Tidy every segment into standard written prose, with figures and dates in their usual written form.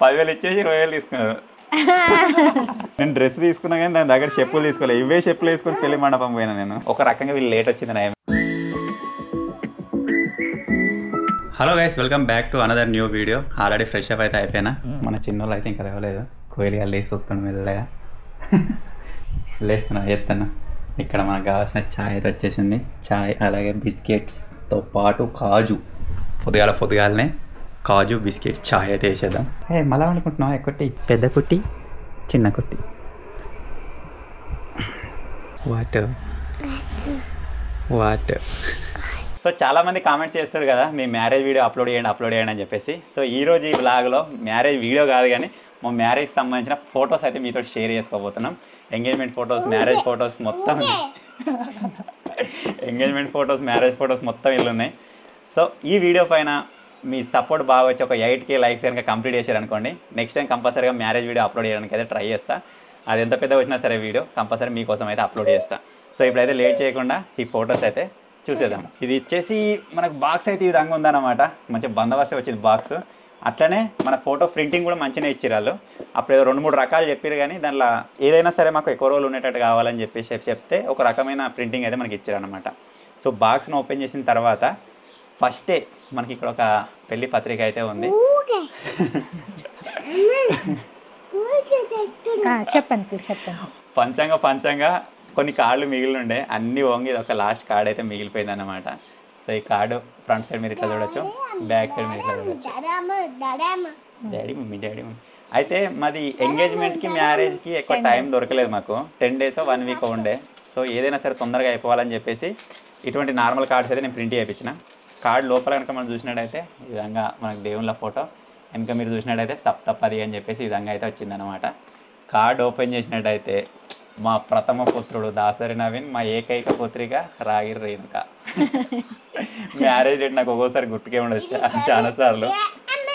10,000 ఇచ్చేసి 20,000 తీసుకున్నారు. నేను డ్రెస్ తీసుకున్నా కానీ దాని దగ్గర చెప్పులు తీసుకోలేదు. ఇవే చెప్పులు వేసుకొని పెళ్లి మండపం పోయినా నేను. ఒక రకంగా వీళ్ళు లేట్ వచ్చింది నా. Hello guys, welcome back to another new video. Already fresh up అయితే అయిపోయినా. మన చిన్నోళ్ళు అయితే ఇంకా లేవలేదు. కోయిలుగా లేసి వస్తుండు మెల్లగా. లేస్తున్నా ఎత్తన్నా. ఇక్కడ మనకు కావాల్సిన ఛాయ్ అయితే వచ్చేసింది. ఛాయ్ అలాగే బిస్కెట్స్తో పాటు కాజు. పొద్దుగాలనే కాజు బిస్కెట్ ఛాయ్ అయితే వేసేద్దాం. మళ్ళా అనుకుంటున్నావా? ఎక్కుట్టి పెద్ద కుట్టి చిన్న కుట్టి వాట్. సో చాలామంది కామెంట్స్ చేస్తారు కదా, మీ మ్యారేజ్ వీడియో అప్లోడ్ చేయండి అని చెప్పేసి. సో ఈరోజు ఈ బ్లాగ్లో మ్యారేజ్ వీడియో కాదు కానీ మా మ్యారేజ్కి సంబంధించిన ఫొటోస్ అయితే మీతో షేర్ చేసుకోబోతున్నాం. ఎంగేజ్మెంట్ ఫొటోస్, మ్యారేజ్ ఫొటోస్ మొత్తం ఎంగేజ్మెంట్ ఫొటోస్, మ్యారేజ్ ఫొటోస్ మొత్తం ఇల్లు ఉన్నాయి. సో ఈ వీడియో పైన మీ సపోర్ట్ బాగా వచ్చి ఒక 8K లైక్స్ కనుక కంప్లీట్ చేశారనుకోండి, నెక్స్ట్ టైం కంపల్సరీగా మ్యారేజ్ వీడియో అప్లోడ్ చేయడానికి అయితే ట్రై చేస్తా. అది ఎంత పెద్ద వచ్చినా సరే వీడియో కంపల్సరీ మీకోసం అయితే అప్లోడ్ చేస్తా. సో ఇప్పుడైతే లేట్ చేయకుండా ఈ ఫొటోస్ అయితే చూసేద్దాం. ఇది వచ్చేసి మనకు బాక్స్ అయితే ఈ విధంగా ఉందన్నమాట. మంచి బందోబస్తే వచ్చింది బాక్స్. అట్లనే మన ఫోటో ప్రింటింగ్ కూడా మంచిగా ఇచ్చారు వాళ్ళు. అప్పుడు ఏదో 2-3 రకాలు చెప్పారు కానీ దానిలో ఏదైనా సరే మాకు ఎక్కువ రోజులు ఉండేటట్టు కావాలని చెప్పేసి చెప్తే ఒక రకమైన ప్రింటింగ్ అయితే మనకి ఇచ్చారు అనమాట. సో బాక్స్ను ఓపెన్ చేసిన తర్వాత ఫస్టే మనకి ఇక్కడ ఒక పెళ్లి పత్రిక అయితే ఉంది. చెప్పండి. పంచంగా కొన్ని కార్డులు మిగిలిండే అన్నీ వంగి ఇది ఒక లాస్ట్ కార్డ్ అయితే మిగిలిపోయింది అనమాట. సో ఈ కార్డు ఫ్రంట్ సైడ్ మీరు ఇట్లా చూడొచ్చు, బ్యాక్ సైడ్ మీరు ఇట్లా చూడొచ్చు. డాడీ మమ్మీ అయితే మాది ఎంగేజ్మెంట్కి మ్యారేజ్కి ఎక్కువ టైం దొరకలేదు మాకు. 10 days 1 week ఉండే. సో ఏదైనా సరే తొందరగా అయిపోవాలని చెప్పేసి ఇటువంటి నార్మల్ కార్డ్స్ అయితే నేను ప్రింట్ చేయించిన. కార్డు లోపల కనుక మనం చూసినట్టయితే ఈ విధంగా మనకు దేవుళ్ళ ఫోటో, వెనుక మీరు చూసినట్టయితే సప్తపది అని చెప్పేసి ఈ విధంగా అయితే వచ్చిందనమాట. కార్డు ఓపెన్ చేసినట్టయితే మా ప్రథమ పుత్రుడు దాసరి నవీన్, మా ఏకైక పుత్రిక రాగిరి రేణుక. మ్యారేజ్ డేట్ నాకు ఒక్కోసారి గుర్తుకే ఉండదు చాలాసార్లు.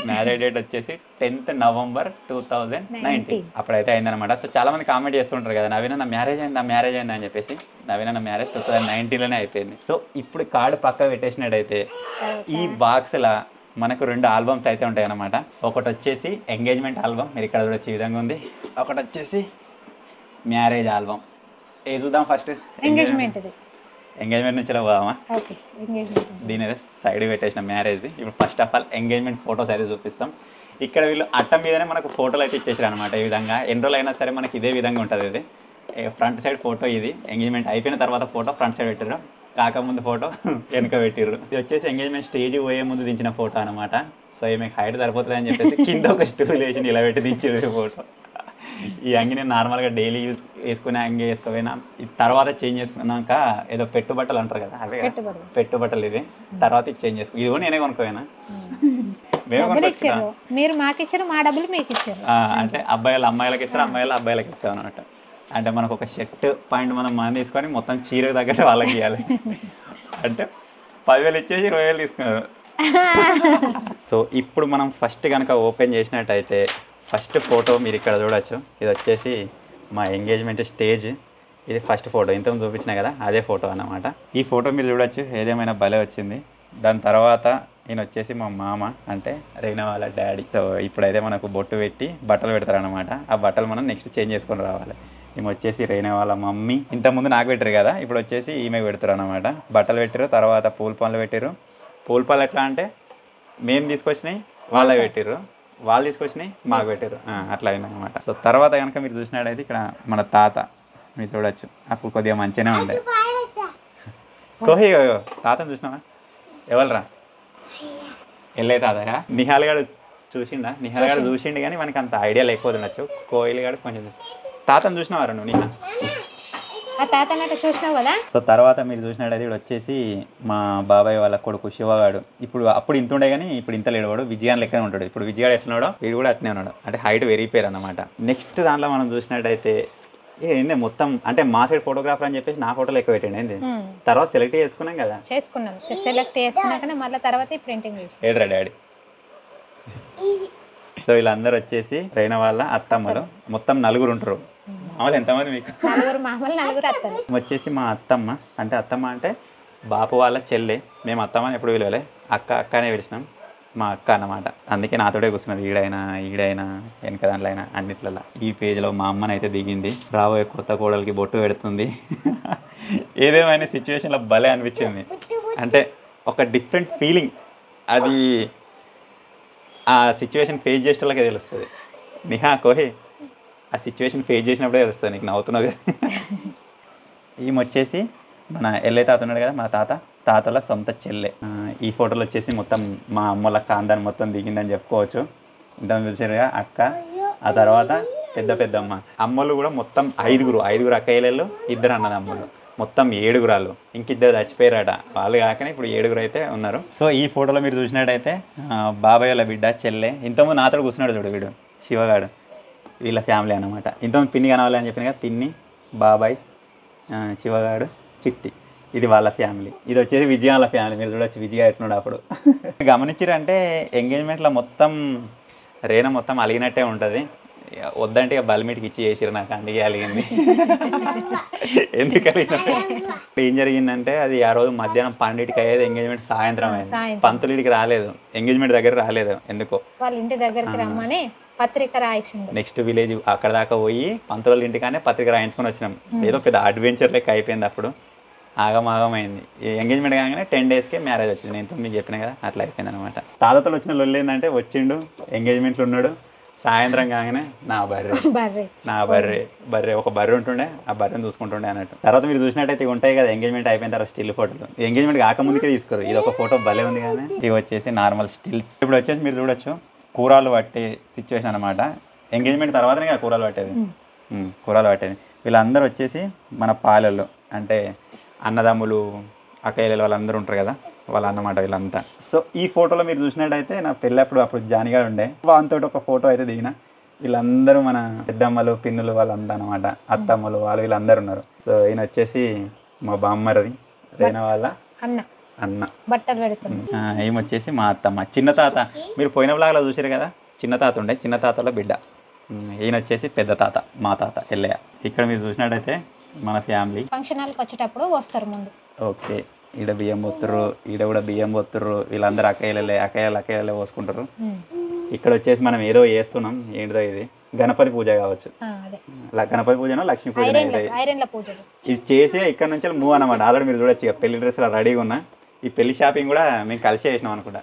మ్యారేజ్ డేట్ వచ్చేసి 10th November 2019 అప్పుడైతే అయిందనమాట. సో చాలా మంది కామెంట్ చేస్తుంటారు కదా, నవీన నా మ్యారేజ్ అయింది అని చెప్పేసి. నవీన నా మ్యారేజ్ 2019లోనే అయిపోయింది. సో ఇప్పుడు కార్డు పక్క పెట్టేసినట్టయితే ఈ బాక్స్లో మనకు 2 ఆల్బమ్స్ అయితే ఉంటాయి అన్నమాట. ఒకటి వచ్చేసి ఎంగేజ్మెంట్ ఆల్బమ్, మీరు ఇక్కడ చూడొచ్చు ఈ విధంగా ఉంది. ఒకటి వచ్చేసి మ్యారేజ్ ఆల్బమ్. ఏ చూద్దాం ఫస్ట్? ఎంగేజ్మెంట్ నుంచి పోదామా? దీని అయితే సైడ్ పెట్టేసిన మ్యారేజ్. ఇప్పుడు first of all engagement photos అయితే చూపిస్తాం. ఇక్కడ వీళ్ళు అట్ట మీదనే మనకు ఫోటోలు అయితే ఇచ్చేసారు అనమాట. ఈ విధంగా ఎన్ని రోజులు అయినా సరే మనకి ఇదే విధంగా ఉంటుంది. ఇది ఫ్రంట్ సైడ్ ఫోటో, ఇది ఎంగేజ్మెంట్ అయిపోయిన తర్వాత ఫోటో ఫ్రంట్ సైడ్ పెట్టారు, కాకముందు ఫోటో వెనుక పెట్టిర్రు. ఇది వచ్చేసి ఎంగేజ్మెంట్ స్టేజ్ పోయే ముందు దించిన ఫోటో అనమాట. సో మీకు హైట్ సరిపోతుంది అని చెప్పేసి కింద ఒక స్టూల్ వేసి నిలబెట్టి దించారు ఫోటో. ఈ అంగి నేను నార్మల్గా డైలీ వేసుకునే అంగి వేసుకోపోయినా, తర్వాత చేంజ్ చేసుకున్నాక ఏదో పెట్టుబట్టలు అంటారు కదా, అవే పెట్టుబట్టలు ఇవి. తర్వాత ఇది చేంజ్ చేసుకో, ఇది కూడా నేనే కొనుక్కోయినా. మీరు మాకు ఇచ్చారు, మా డబ్బులు మీకు ఇచ్చారు. అంటే అబ్బాయిలు అమ్మాయిలకి ఇస్తారు, అమ్మాయిలు అబ్బాయిలకి ఇస్తాం అనమాట. అంటే మనకు ఒక షర్ట్ పాయింట్ మనం తీసుకొని మొత్తం చీరకు తగ్గట్టు వాళ్ళకి ఇవ్వాలి. అంటే 10,000 ఇచ్చేసి 20,000 తీసుకున్నారు. సో ఇప్పుడు మనం ఫస్ట్ కనుక ఓపెన్ చేసినట్టయితే ఫస్ట్ ఫోటో మీరు ఇక్కడ చూడొచ్చు. ఇది వచ్చేసి మా ఎంగేజ్మెంట్ స్టేజ్. ఇది ఫస్ట్ ఫోటో, ఇంతకు చూపించిన కదా అదే ఫోటో అన్నమాట. ఈ ఫోటో మీరు చూడొచ్చు, ఏదేమైనా భలే వచ్చింది. దాని తర్వాత ఈయన వచ్చేసి మా మామ, అంటే రైనా వాళ్ళ డాడీ. సో ఇప్పుడైతే మనకు బొట్టు పెట్టి బట్టలు పెడతారనమాట. ఆ బట్టలు మనం నెక్స్ట్ చేంజ్ చేసుకొని రావాలి. ఈమె వచ్చేసి రైనా వాళ్ళ మమ్మీ. ఇంతకుముందు నాకు పెట్టారు కదా, ఇప్పుడు వచ్చేసి ఈమె పెడతారు అనమాట. బట్టలు పెట్టారు, తర్వాత పూల పనులు పెట్టారు. పూల పనులు ఎట్లా అంటే మేము తీసుకొచ్చినాయి వాళ్ళే పెట్టారు, వాళ్ళు తీసుకొచ్చినాయి మాకు పెట్టారు, అట్లా అయిందనమాట. సో తర్వాత కనుక మీరు చూసినట్టయితే ఇక్కడ మన తాత మీరు చూడొచ్చు. అప్పుడు కొద్దిగా మంచిగానే ఉండే. కోహి తాతను చూసినావా? ఎవరురా? వెళ్ళే తాతయ్య. నిహాల్ గారు చూసిండు కానీ మనకి అంత ఐడియా లేకపోతే ఉండొచ్చు. కోయిల్ గారు కొంచెం. తాతను చూసినవారా నువ్వు? నిహా చూసినావు కదా. సో తర్వాత మీరు చూసినట్టయితే ఇప్పుడు వచ్చేసి మా బాబాయ్ వాళ్ళ కొడుకు శివగాడు. అప్పుడు ఇంత ఉండే కానీ ఇప్పుడు ఇంత లేడు. వాడు విజయాన్ లెక్కనే ఉంటాడు. ఇప్పుడు విజయాడు ఎట్లున్నాడో వీడు కూడా అట్నే ఉన్నాడు, అంటే హైట్ పెరిగిపోయారు అనమాట. నెక్స్ట్ దాంట్లో మనం చూసినట్టయితే ఏంది మొత్తం అంటే మా సైడ్ ఫోటోగ్రాఫర్ అని చెప్పేసి నా ఫోటోలు ఎక్కువ పెట్టండి. ఏంది తర్వాత సెలెక్ట్ చేసుకున్నాం కదా, సెలెక్ట్ చేసుకున్నాకనే మళ్ళీ తర్వాత ప్రింటింగ్ ఏడ్రా డాడీ. సో వీళ్ళందరూ వచ్చేసి రైనా వాళ్ళ అత్తమ్మలు. మొత్తం 4 ఉంటారు. మామూలు ఎంతమంది మీకు? 4 వచ్చేసి మా అత్తమ్మ. అంటే అత్తమ్మ అంటే బాపు వాళ్ళ చెల్లె. మేము అత్తమ్మ అని ఎప్పుడు పిలవలే, అక్క అక్క అనే పిలిచినాం. మా అక్క అన్నమాట. అందుకే నాతోటే కూర్చున్నది, ఈడైనా వెనక దాంట్లో అయినా అన్నిట్లలో. ఈ పేజ్లో మా అమ్మనైతే దిగింది, రాబోయే కొత్త కోడలికి బొట్టు పెడుతుంది. ఏదేమైనా సిచ్యువేషన్లో భలే అనిపించింది. అంటే ఒక డిఫరెంట్ ఫీలింగ్, అది ఆ సిచ్యువేషన్ ఫేస్ చేసేటోళ్ళకే తెలుస్తుంది. నిహా కోహి ఆ సిచ్యువేషన్ ఫేస్ చేసినప్పుడే తెలుస్తుంది నీకు, నవ్వుతున్నావు. ఈమె వచ్చేసి మన ఎల్లయ్య తాత ఉన్నాడు కదా, మన తాతల సొంత చెల్లె. ఈ ఫోటోలో వచ్చేసి మొత్తం మా అమ్మల కాందాన్ని మొత్తం దిగిందని చెప్పుకోవచ్చు. ఇంత చూసారుగా అక్క, ఆ తర్వాత పెద్దమ్మ. అమ్మలు కూడా మొత్తం ఐదుగురు అక్కయ్యలు, 2 అన్నదమ్ములు, మొత్తం 7 వాళ్ళు. ఇంకిద్దరు చచ్చిపోయారట, వాళ్ళు కాకనే ఇప్పుడు 7 అయితే ఉన్నారు. సో ఈ ఫోటోలో మీరు చూసినట్టయితే బాబాయ్ వాళ్ళ బిడ్డ చెల్లె. ఇంతకుముందు నాతో కూర్చున్నాడు చూడు వీడు శివగాడు, వీళ్ళ ఫ్యామిలీ అన్నమాట. ఇంతకుముందు పిన్ని కనవాలి అని చెప్పిన కదా, పిన్ని, బాబాయ్, శివగాడు, చిట్టి, ఇది వాళ్ళ ఫ్యామిలీ. ఇది వచ్చేసి విజయ వాళ్ళ ఫ్యామిలీ. మీరు చూడొచ్చు విజయ ఎట్లున్నాడు అప్పుడు. గమనించారంటే ఎంగేజ్మెంట్లో మొత్తం రేణ మొత్తం అలిగినట్టే ఉంటుంది. వద్దంటే ఇక బలిమిటికి ఇచ్చి చేసిరు, నాకు అందుకే అలిగింది. ఎందుకు అలిగిందంటే ఏం జరిగిందంటే, అది ఆ రోజు మధ్యాహ్నం 12కి అయ్యేది, ఎంగేజ్మెంట్ సాయంత్రం అయింది. పంతులుడికి రాలేదు, ఎంగేజ్మెంట్ దగ్గర రాలేదు, ఎందుకో వాళ్ళ ఇంటి దగ్గరికి రమ్మని పత్రిక రాయించింది. నెక్స్ట్ విలేజ్ అక్కడ దాకా పోయి పంతుల ఇంటికానే పత్రిక రాయించుకొని వచ్చినాం. ఏదో పెద్ద అడ్వెంచర్ లెక్క అయిపోయింది. అప్పుడు ఆగమాగమైంది. ఎంగేజ్మెంట్ కాగానే 10 డేస్కే మ్యారేజ్ వచ్చింది. నేను మీకు చెప్పిన కదా, అట్లా అయిపోయింది అనమాట. తాతతో వచ్చిన లొల్లి ఏంటంటే, వచ్చిండు ఎంగేజ్మెంట్లో ఉన్నాడు, సాయంత్రం కాగానే నా బర్రె ఒక బర్రె ఉంటుండే, ఆ బర్రెని చూసుకుంటుండే అన్నట్టు. తర్వాత మీరు చూసినట్టయితే ఉంటాయి కదా ఎంగేజ్మెంట్ అయిపోయిన తర్వాత స్టిల్ ఫోటోలు. ఎంగేజ్మెంట్ కాకముందుకే తీసుకోరు. ఇది ఒక ఫోటో భలే ఉంది కానీ, ఇవి వచ్చేసి నార్మల్ స్టిల్స్. ఇప్పుడు వచ్చేసి మీరు చూడొచ్చు కూరలు పట్టే సిచ్యువేషన్ అనమాట. ఎంగేజ్మెంట్ తర్వాతనే కదా కూరలు పట్టేది. వీళ్ళందరూ వచ్చేసి మన పాలెళ్ళు, అంటే అన్నదమ్ములు, అక్కయ్యలు వాళ్ళందరూ ఉంటారు కదా, వాళ్ళ అన్నమాట వీళ్ళంతా. సో ఈ ఫోటోలో మీరు చూసినట్టయితే నా అప్పుడు జానిగా ఉండే, వాళ్ళతో ఒక ఫోటో అయితే దిగిన. వీళ్ళందరూ మన పెద్దమ్మలు, పిన్నులు వాళ్ళంతా అనమాట, అత్తమ్మలు వాళ్ళు వీళ్ళందరూ ఉన్నారు. సో ఈయన వచ్చేసి మా బామ్మరిది, రేణ వాళ్ళ అన్న బట్టలు పెడుతుంది. ఈమె వచ్చేసి మా అత్తమ్మ. చిన్న తాత మీరు పోయిన బ్లాగ్లో చూసారు కదా, చిన్న తాత ఉండే, చిన్న తాతలో బిడ్డ. ఈయన వచ్చేసి పెద్ద తాత, మా తాత ఎల్లయ్య. ఇక్కడ మీరు చూసినట్టయితే మన ఫ్యామిలీ ఫంక్షన్ హాల్కి వచ్చేటప్పుడు వస్తారు ముందు. ఓకే, ఈడ బియ్యం పోతుర్రు, ఈడ కూడా బియ్యం పోతుర్రు. వీళ్ళందరూ అక్కయ్యలే పోసుకుంటారు. ఇక్కడ వచ్చేసి మనం ఏదో చేస్తున్నాం, ఏంటిదో ఇది గణపతి పూజ కావచ్చు, గణపతి పూజనో లక్ష్మీ పూజ. ఇది చేసి ఇక్కడ నుంచి మూవ్ అన్నమాట. ఆల్రెడీ మీరు చూడొచ్చు, ఇక పెళ్లి డ్రెస్లో రెడీగా ఉన్నా. ఈ పెళ్లి షాపింగ్ కూడా మేము కలిసి చేసినాం అనుకుంటా.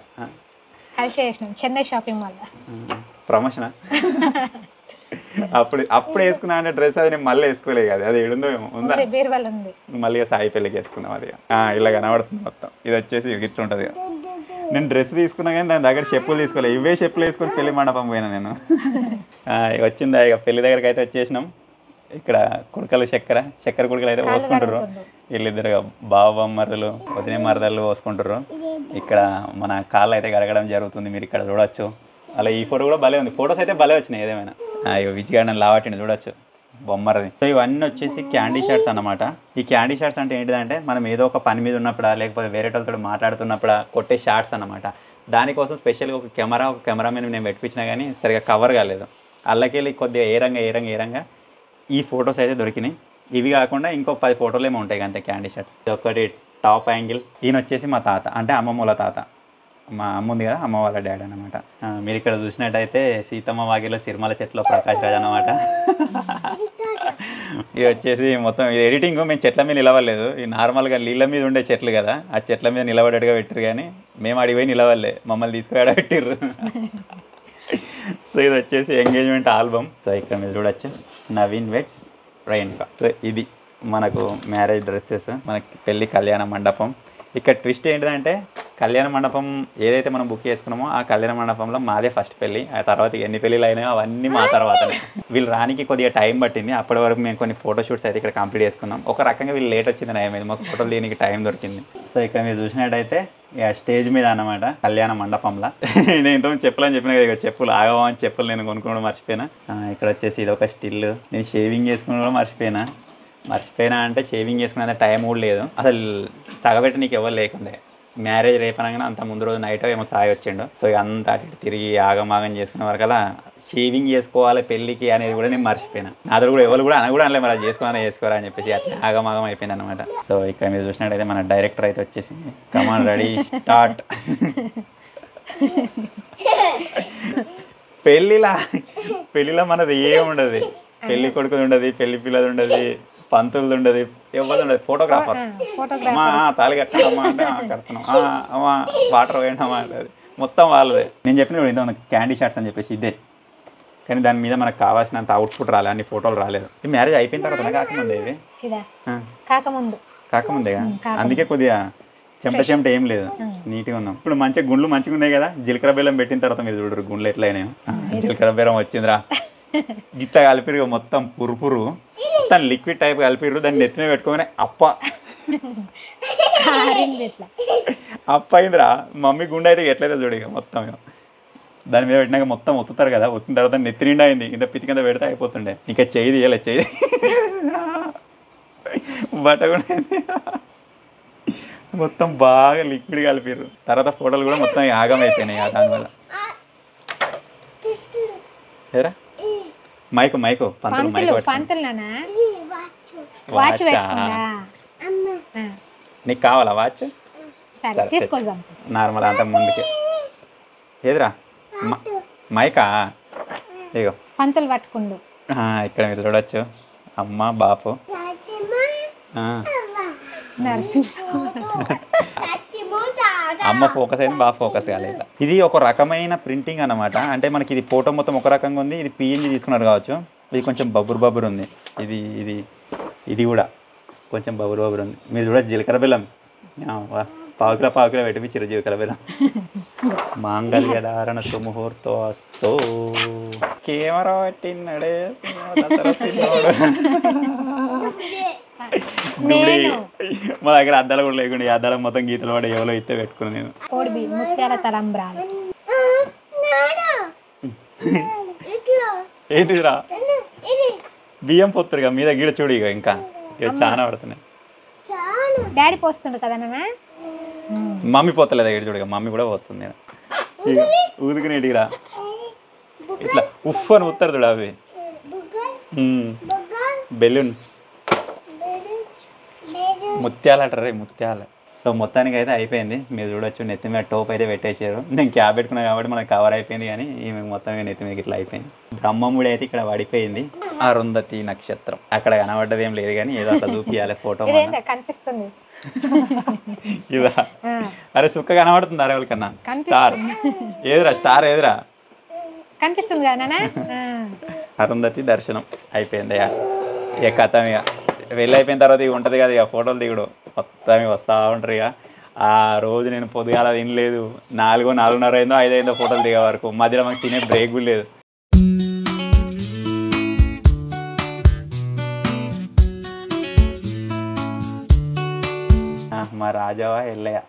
చెన్నై షాపింగ్ వల్ల ప్రమోషన్. అప్పుడు వేసుకున్నా అంటే డ్రెస్, అది నేను మళ్ళీ వేసుకోలేదు కదా, అది ఏడుందో ఉందా మళ్ళీ సాయి పెళ్ళికి వేసుకున్నాం. అది ఇలా కనబడుతుంది మొత్తం. ఇది వచ్చేసి ఇట్లా ఉంటుంది. నేను డ్రెస్ తీసుకున్నా కానీ దాని దగ్గర చెప్పులు తీసుకోలేదు, ఇవే చెప్పులు వేసుకొని పెళ్లి మండపం పోయినా నేను. వచ్చిందా ఇక పెళ్లి దగ్గరకు అయితే వచ్చేసినాం. ఇక్కడ కుడకలు చక్కెర కుడకలు అయితే పోసుకుంటారు. వీళ్ళిద్దరు బావమరదలు, వదిన మరదలు పోసుకుంటారు. ఇక్కడ మన కాళ్ళు అయితే కడగడం జరుగుతుంది, మీరు ఇక్కడ చూడొచ్చు. అలా ఈ ఫోటో కూడా భలే ఉంది. ఫొటోస్ అయితే భలే వచ్చినాయి. ఏదేమైనా విజయగాడని లావాటిని చూడొచ్చు, బొమ్మరది. సో ఇవన్నీ వచ్చేసి క్యాండీ షాట్స్ అన్నమాట. ఈ క్యాండీ షాట్స్ అంటే ఏంటిదంటే, మనం ఏదో ఒక పని మీద ఉన్నప్పుడా, లేకపోతే వేరే వాళ్ళతో మాట్లాడుతున్నప్పుడా కొట్టే షాట్స్ అన్నమాట. దానికోసం స్పెషల్గా ఒక కెమెరామెన్ నేను పెట్టించినా కానీ సరిగా కవర్ కాలేదు. అల్లకెళ్ళి కొద్దిగా ఏరంగా ఈ ఫొటోస్ అయితే దొరికినాయి. ఇవి కాకుండా ఇంకో 10 ఫోటోలు ఏమో ఉంటాయి అంతే క్యాండీ షాట్స్. ఒకటి టాప్ యాంగిల్. ఈయన వచ్చేసి మా తాత, అంటే అమ్మమ్మల తాత. మా అమ్మ ఉంది కదా, అమ్మ వాళ్ళ డాడీ అనమాట. మీరు ఇక్కడ చూసినట్టయితే సీతమ్మ వాగిలో సిరిమల చెట్లో ప్రకాష్ రాజ్ అనమాట. ఇది వచ్చేసి మొత్తం ఇది ఎడిటింగ్. మేము చెట్ల మీద నిలవలేదు, ఈ నార్మల్గా నీళ్ళ మీద ఉండే చెట్లు కదా, ఆ చెట్ల మీద నిలబడేట్టుగా పెట్టారు. కానీ మేము అడిగిపోయి నిలవలే, మమ్మల్ని తీసుకురాడ పెట్టిర్రు. సో ఇది వచ్చేసి ఎంగేజ్మెంట్ ఆల్బమ్. సో ఇక్కడ మీరు చూడొచ్చు, నవీన్ వెట్స్ రేణుక. సో ఇది మనకు మ్యారేజ్ డ్రెస్సెస్, మనకి పెళ్ళి కళ్యాణ మండపం. ఇక్కడ ట్విస్ట్ ఏంటిదంటే, కళ్యాణ మండపం ఏదైతే మనం బుక్ చేసుకున్నామో ఆ కళ్యాణ మండపంలో మాదే ఫస్ట్ పెళ్ళి. ఆ తర్వాత ఎన్ని పెళ్ళిళ్ళు అయినాయో అవన్నీ మా తర్వాతనే. వీళ్ళు రానికి కొద్దిగా టైం పట్టింది. అప్పటి వరకు మేము కొన్ని ఫోటోషూట్స్ అయితే ఇక్కడ కంప్లీట్ చేసుకున్నాం. ఒక రకంగా వీళ్ళు లేట్ వచ్చింది, నయమైంది, మాకు ఫోటోలు దీనికి టైం దొరికింది. సో ఇక్కడ మీరు చూసినట్టయితే స్టేజ్ మీద అన్నమాట, కళ్యాణ మండపంలో. నేను ఇంతకుముందు చెప్పాలని చెప్పిన కదా, చెప్పులు ఆగవని చెప్పులు నేను కొనుక్కోవడం మర్చిపోయినా. ఇక్కడ వచ్చేసి ఇది ఒక స్టిల్. నేను షేవింగ్ చేసుకుని కూడా మర్చిపోయినా అంటే షేవింగ్ చేసుకునే టైం కూడా లేదు అసలు. సగబెట్టి నీకు ఎవరు లేకుండే. మ్యారేజ్ రేపనగానే అంత ముందు రోజు నైట్ ఏమో సాయి వచ్చిండు. సో అంత అటు తిరిగి ఆగమాగం చేసుకునే వరకు అలా షేవింగ్ చేసుకోవాలి పెళ్ళికి అనేది కూడా నేను మర్చిపోయినా. నాతో కూడా ఎవరు కూడా అనలే, మరి అది చేసుకోరా అని చెప్పేసి అట్లా ఆగమాగం అయిపోయింది అనమాట. సో ఇక్కడ మీరు చూసినట్టయితే మన డైరెక్టర్ అయితే వచ్చేసింది. Come on ready start. పెళ్ళిలో మనది ఏముండదు, పెళ్లి కొడుకుది ఉండదు, పెళ్లి పిల్లది ఉండదు, పంతులది ఉండదు, ఎవరిది ఉండదు. ఫోటోగ్రాఫర్స్ అమ్మా తాళి కట్టడమ్మా అంటే కడుతున్నాం, అమ్మా వాటర్ వేయడమా అంటది, మొత్తం వాళ్ళదే. నేను చెప్పిన ఇంత మనకు క్యాండీ షాట్స్ అని చెప్పేసి ఇదే, కానీ దాని మీద మనకు కావాల్సినంత అవుట్పుట్ రాలేదు, అన్ని ఫోటోలు రాలేదు. ఈ మ్యారేజ్ అయిపోయిన తర్వాత కాకముందే ఇవి కాకముందే, అందుకే కొద్దిగా చెమట ఏం లేదు, నీట్గా ఉన్నాం. ఇప్పుడు మంచిగా గుండ్లు మంచిగా ఉన్నాయి కదా, జీలకర్ర బెల్లం పెట్టిన తర్వాత మీరు చూడరు గుండ్లు ఎట్లా అయినాయో. జీలకర్ర బెల్లం వచ్చిందిరా, గిట్ట కలిపిరు మొత్తం పురుపురు, మొత్తం లిక్విడ్ టైప్ కలిపిరు. దాన్ని నెత్తిమే పెట్టుకోగానే అప్ప అయిందిరా. మమ్మీ గుండె అయితే ఎట్లయితే చూడు ఇక మొత్తం దాని మీద పెట్టినాక మొత్తం ఒత్తుతారు కదా, ఒత్తిన తర్వాత నెత్తి నిండా అయింది, ఇంత పితి కింద పెడితే అయిపోతుండే. ఇంకా చెయ్యి తీయాలి, చెయ్యి బట్ట కూడా మొత్తం బాగా లిక్విడ్ కలిపిరు. తర్వాత ఫోటోలు కూడా మొత్తం ఆగం అయిపోయినాయి దానివల్ల. ఏరా మైకు పంతులు మైకు నీకు కావాలా వాచ్? నార్మల్ అంత ముందుకే. ఏదిరా మైకా? ఇగో పంతులు పట్టుకుండు. ఇక్కడ మీరు చూడొచ్చు, అమ్మ బాపు అమ్మ ఫోకస్ అయింది, బాగా ఫోకస్ కాలేదు. ఇది ఒక రకమైన ప్రింటింగ్ అన్నమాట. అంటే మనకి ఇది ఫోటో మొత్తం ఒక రకంగా ఉంది, ఇది పిఎన్జి తీసుకున్నారు కావచ్చు. ఇది కొంచెం బబ్బురు ఉంది, ఇది కూడా కొంచెం బబ్బురు ఉంది. మీరు చూడ జీలకర్ర బెల్లం పావు కిలో పెట్టించారు జీలకర్ర బెల్లం. మాంగళ్య ధారణ సుముహూర్తో అస్తో కెమెరా పట్టినడే మా దగ్గర అద్దాలు కూడా లేకుండా, ఈ అద్దాలు మొత్తం గీతలు పడి ఎవరో ఇస్తే పెట్టుకున్నాను నేను. ఏంటిదిరా? బియ్యం పోతురుగా మీద గీడ చూడు, ఇక ఇంకా చాలా పడుతున్నాయి. డాడీ పోస్తుండు కదా, మమ్మీ పోతలేదా? గీడ చూడగా మమ్మీ కూడా పోతుంది. ఊదుకునేటిరా ఇట్లా ఉఫ్ అని ఉత్తరు చూడ, అవి బెలూన్స్, ముత్యాలు అంటారు, ముత్యాలు. సో మొత్తానికి అయితే అయిపోయింది. మీరు చూడొచ్చు నెత్తి మీద టోప్ అయితే పెట్టేసారు. నేను క్యాబ్ పెట్టుకున్నాను కాబట్టి మనకు కవర్ అయిపోయింది, కానీ ఈమె మొత్తం నెత్తి మీద ఇట్లా అయిపోయింది. బ్రహ్మముడి అయితే ఇక్కడ పడిపోయింది. అరుంధతి నక్షత్రం అక్కడ కనబడ్డది ఏం లేదు, కానీ ఏదో అట్లా చూపియాలి ఫోటో కనిపిస్తుంది. ఇదా? అరే సుక్క కనబడుతుంది అరే వాళ్ళకన్నా. స్టార్ ఏదిరా? స్టార్ ఏదిరా? కనిపిస్తుంది కదా. అరుంధతి దర్శనం అయిపోయింది. ఇక కథం ఇక వెళ్ళి అయిపోయిన తర్వాత ఇక ఉంటుంది కదా, ఇక ఫోటోలు దిగుడు మొత్తం వస్తూ ఉంటారు. ఇక ఆ రోజు నేను పొద్దుగాల తినలేదు, 4:30 అయిందో 5 అయిందో ఫోటోలు దిగే వరకు. మధ్యలో మాకు తినే బ్రేక్ కూడా లేదు. మా రాజావా ఎల్లయ్య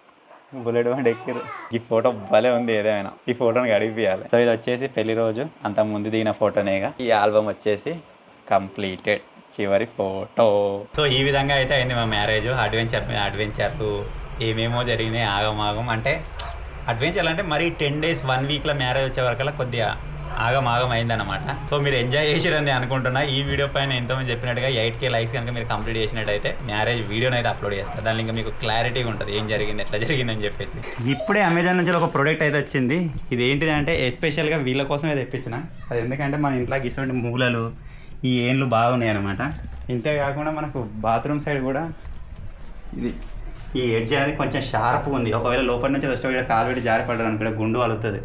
బుల్లెట్ బండి ఎక్కిరు. ఈ ఫోటో భలే ఉంది, ఏదేమైనా ఈ ఫోటోని గడిపియాలి. సో ఇది వచ్చేసి పెళ్లి రోజు అంత ముందు దిగిన ఫోటోనేగా. ఈ ఆల్బమ్ వచ్చేసి కంప్లీటెడ్ చివరి ఫోటో. సో ఈ విధంగా అయితే అయింది మా మ్యారేజ్. అడ్వెంచర్ మీద అడ్వెంచర్లు ఏమేమో జరిగినాయి, ఆగమాగం. అంటే అడ్వెంచర్లు అంటే మరీ 10 days 1 weekలో మ్యారేజ్ వచ్చే వరకల్లా కొద్దిగా ఆగమాగం అయిందన్నమాట. సో మీరు ఎంజాయ్ చేసిరని అనుకుంటున్నా. ఈ వీడియో పైన ఎంతోమంది చెప్పినట్టుగా 8K లైక్స్ కనుక మీరు కంప్లీట్ చేసినట్టయితే మ్యారేజ్ వీడియోని అయితే అప్లోడ్ చేస్తారు. దాని ఇంకా మీకు క్లారిటీగా ఉంటుంది ఏం జరిగింది, ఎట్లా జరిగిందని చెప్పేసి. ఇప్పుడే అమెజాన్ నుంచి ఒక ప్రోడక్ట్ అయితే వచ్చింది. ఇది ఏంటిది అంటే ఎస్పెషల్గా వీళ్ళ కోసమే తెప్పించిన. అది ఎందుకంటే మన ఇంట్లోకి ఇటువంటి మూలలు ఈ ఏన్లు బాగున్నాయి అనమాట. ఇంతే కాకుండా మనకు బాత్రూమ్ సైడ్ కూడా ఇది ఈ ఎడ్జ్ అనేది కొంచెం షార్ప్గా ఉంది. ఒకవేళ లోపల నుంచి వచ్చి కాలు పెట్టి జారి పడ్డారు అనుకుంటే గుండు అలుగుతుంది.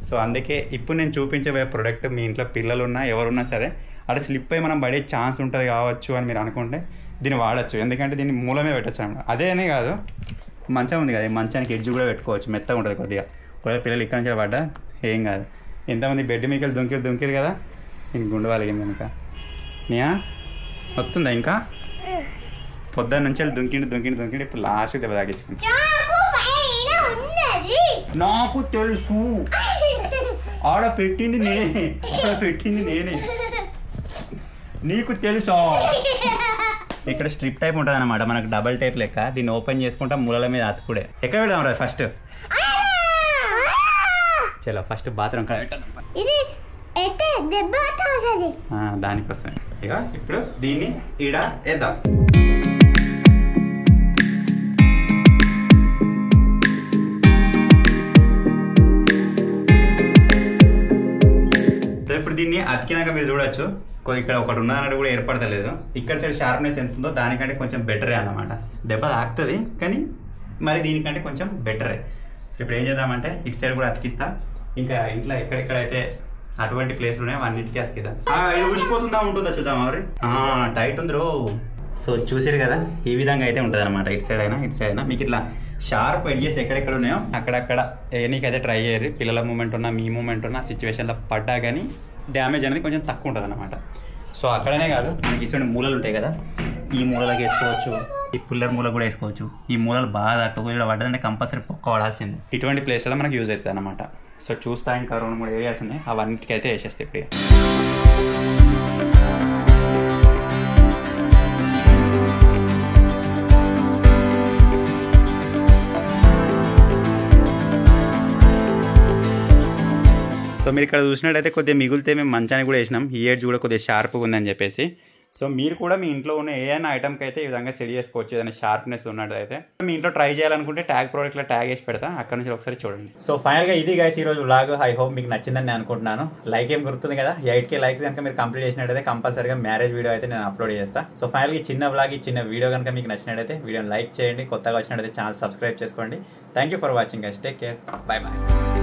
సో అందుకే ఇప్పుడు నేను చూపించబోయే ప్రోడక్ట్ మీ ఇంట్లో పిల్లలు ఉన్నా ఎవరున్నా సరే అక్కడ స్లిప్ అయ్యి మనం పడే ఛాన్స్ ఉంటుంది కావచ్చు అని మీరు అనుకుంటే దీన్ని వాడచ్చు. ఎందుకంటే దీన్ని మూలమే పెట్టచ్చు అనమాట. అదేనే కాదు, మంచం ఉంది కదా, ఈ మంచానికి ఎడ్జ్ కూడా పెట్టుకోవచ్చు, మెత్తగా ఉంటుంది కొద్దిగా. ఒకవేళ పిల్లలు ఇక్కడ నుంచి పడ్డా ఏం కాదు. ఎంతమంది బెడ్ మీకు దుంకిరు కదా, నేను గుండు వాళ్ళగింది కనుక నియా వస్తుందా ఇంకా పొద్దున్న నుంచి వెళ్ళి దుంకిండి ఇప్పుడు లాస్ట్ దెబ్బ తాగించుకుంటా. నాకు తెలుసు ఆడ పెట్టింది నేనే నీకు తెలుసా. ఇక్కడ స్ట్రిప్ టైప్ ఉంటుంది అనమాట, మనకు డబల్ టైప్ లెక్క. దీన్ని ఓపెన్ చేసుకుంటా మూలల మీద అతుకుడే. ఎక్కడ పెడదాం రా ఫస్ట్? చలో ఫస్ట్ బాత్రూమ్ కాడ పెట్టాను దానికోసం. ఇక ఇప్పుడు దీన్ని ఈడ వేద్దాం. దీన్ని అతికినాక మీరు చూడొచ్చు ఇక్కడ ఒకటి ఉన్నదన్నట్టు కూడా ఏర్పడతలేదు. ఇక్కడ సైడ్ షార్ప్నెస్ ఎంత ఉందో దానికంటే కొంచెం బెటరే అన్నమాట. దెబ్బ తాకుతుంది కానీ మరి దీనికంటే కొంచెం బెటరే. సో ఇప్పుడు ఏం చేద్దామంటే ఇటు సైడ్ కూడా అతికిస్తా. ఇంకా ఇంట్లో ఎక్కడెక్కడైతే అటువంటి ప్లేస్లు ఉన్నాయో అన్నింటికి అతికిద్దాం. ఇది ఊసిపోతుందా ఉంటుందా చూద్దాం మరి. టైట్ ఉంది రో. సో చూసారు కదా ఈ విధంగా అయితే ఉంటుంది అనమాట. ఇటు సైడ్ అయినా మీకు ఇట్లా షార్ప్ ఎడ్జెస్ ఎక్కడెక్కడ ఉన్నాయో అక్కడక్కడ నీకైతే ట్రై చేయరు. పిల్లల మూమెంట్ ఉన్నా మీ మూమెంట్ ఉన్నా సిచ్యువేషన్లో పడ్డా కానీ డ్యామేజ్ అనేది కొంచెం తక్కువ ఉంటుంది అనమాట. సో అక్కడనే కాదు మనకి ఇటువంటి మూలలు ఉంటాయి కదా, ఈ మూలలకు వేసుకోవచ్చు, ఈ పుల్లర్ మూల కూడా వేసుకోవచ్చు. ఈ మూలలు బాగా తక్కువ పడ్డదంటే కంపల్సరీ పొక్క పడాల్సిందే. ఇటువంటి ప్లేస్లో మనకు యూజ్ అవుతుంది అనమాట. సో చూస్తా ఇంకా 2-3 ఏరియాస్ ఉన్నాయి, అవన్నిటికీ అయితే వేసేస్తాయి ఇప్పుడు. సో మీరు ఇక్కడ చూసినట్టయితే కొద్దిగా మిగిలితే మేము మంచానికి కూడా వేసినాం. ఈ ఏడ్జ్ కూడా కొద్దిగా షార్ప్గా ఉందని చెప్పేసి. సో మీరు కూడా మీ ఇంట్లో ఉన్న ఏదైనా ఐటమ్కి అయితే ఈ విధంగా సెట్ చేసుకోవచ్చు. ఏదైనా షార్ప్నెస్ ఉన్నట్టయితే మీ ఇంట్లో ట్రై చేయాలనుకుంటే ట్యాగ్ ప్రోడక్ట్లో ట్యాగ్ వేసి పెడతా, అక్కడ నుంచి ఒకసారి చూడండి. సో ఫైనల్గా ఇది గైస్ ఈరోజు వ్లాగ్. ఐ హోప్ మీకు నచ్చిందని నేను అనుకుంటున్నాను. లైక్ ఏం గుర్తుంది కదా, 8K లైక్స్ కనుక మీరు కంప్లీట్ చేసినట్టయితే కంపల్సరీగా మ్యారేజ్ వీడియో అయితే నేను అప్లోడ్ చేస్తాను. సో ఫైనల్గా చిన్న వ్లాగ్ చిన్న వీడియో కనుక మీకు నచ్చినట్టయితే వీడియోని లైక్ చేయండి, కొత్తగా వచ్చినట్టయితే ఛానల్ సబ్స్క్రైబ్ చేసుకోండి. Thank you for watching guys. Take care, bye bye.